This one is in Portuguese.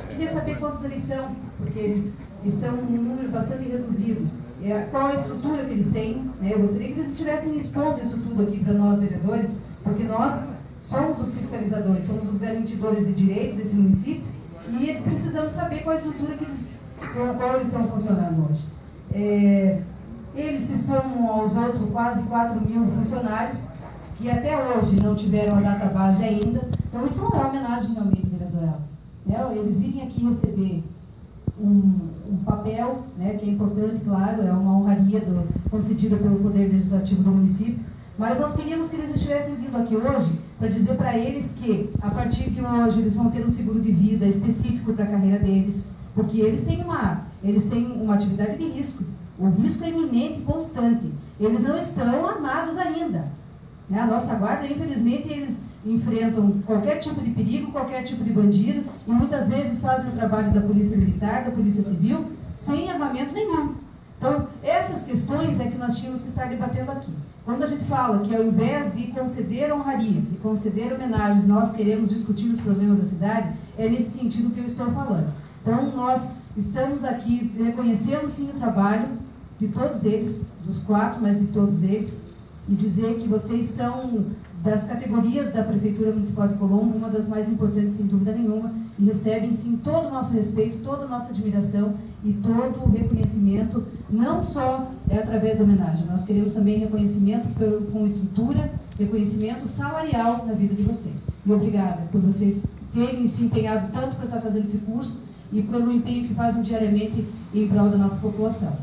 Queria saber quantos eles são, porque eles estão num número bastante reduzido. Qual a estrutura que eles têm? Eu gostaria que eles estivessem expondo isso tudo aqui para nós, vereadores, porque nós somos os fiscalizadores, somos os garantidores de direito desse município e precisamos saber qual a estrutura com a qual eles estão funcionando hoje. Eles se somam aos outros quase 4 mil funcionários que até hoje não tiveram a database ainda. Então isso não é homenagem realmente, vereadora. Eles virem aqui receber um papel, que é importante, claro, é uma honraria concedida pelo Poder Legislativo do município, mas nós queríamos que eles estivessem vindo aqui hoje para dizer para eles que, a partir de hoje, eles vão ter um seguro de vida específico para a carreira deles, porque eles têm uma atividade de risco. O risco é iminente e constante. Eles não estão armados ainda. A nossa guarda, infelizmente, eles enfrentam qualquer tipo de perigo, qualquer tipo de bandido, e muitas vezes fazem o trabalho da Polícia Militar, da Polícia Civil, sem armamento nenhum. Então, essas questões é que nós tínhamos que estar debatendo aqui. Quando a gente fala que, ao invés de conceder honraria, de conceder homenagens, nós queremos discutir os problemas da cidade, é nesse sentido que eu estou falando. Então, nós estamos aqui, reconhecemos sim o trabalho de todos eles, dos 4, mas de todos eles, e dizer que vocês são, das categorias da Prefeitura Municipal de Colombo, uma das mais importantes, sem dúvida nenhuma, e recebem, sim, todo o nosso respeito, toda a nossa admiração e todo o reconhecimento, não só através da homenagem. Nós queremos também reconhecimento com estrutura, reconhecimento salarial na vida de vocês. E obrigada por vocês terem se empenhado tanto para estar fazendo esse curso e pelo empenho que fazem diariamente em prol da nossa população.